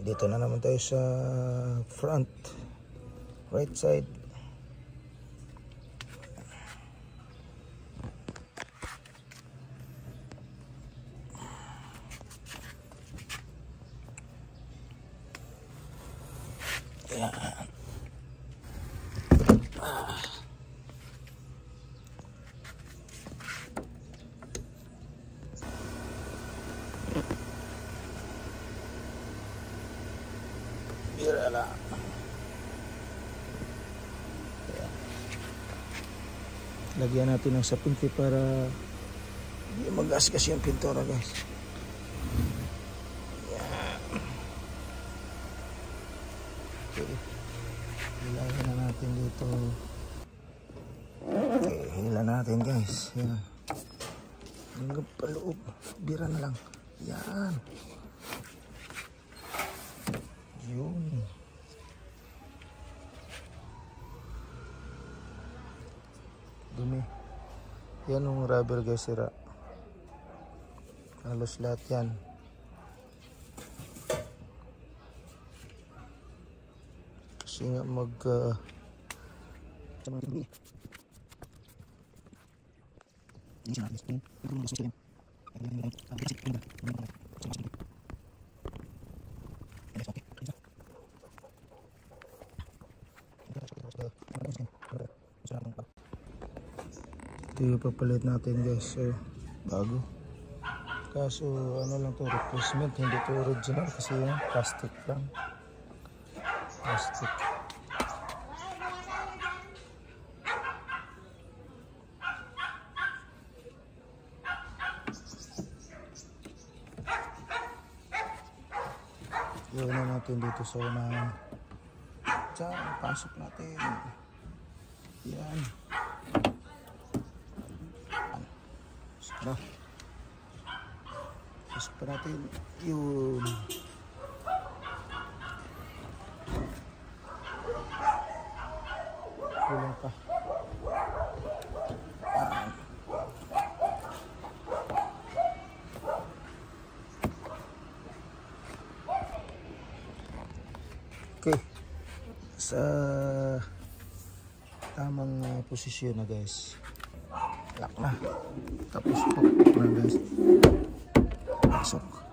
Dito na naman tayo sa front, right side. Yan. Bira lang. Lagyan natin ng sapinti para hindi magasgas yung pintura, guys. Yan. Okay. Ilagyan na natin dito. Okay, hila natin, guys. Yan. Hanggang paloob. Bira na lang. Yan. Yun. Dumi. Yan yung rubber, guys, sira. Halos lahat yan. Kasi nga ito yung papalit natin, guys. Bago. Kaso ano lang to, replacement, hindi to original kasi yung plastic lang. Plastic. Iwan na natin dito sa unang. Diyan, pasok natin. Yan. Sara. Pasok pa natin. Yun. Kulang pa. Yan. Okay. Sa tamang posisyon na, guys. Lock na. Tapos pop na, guys. Pasok.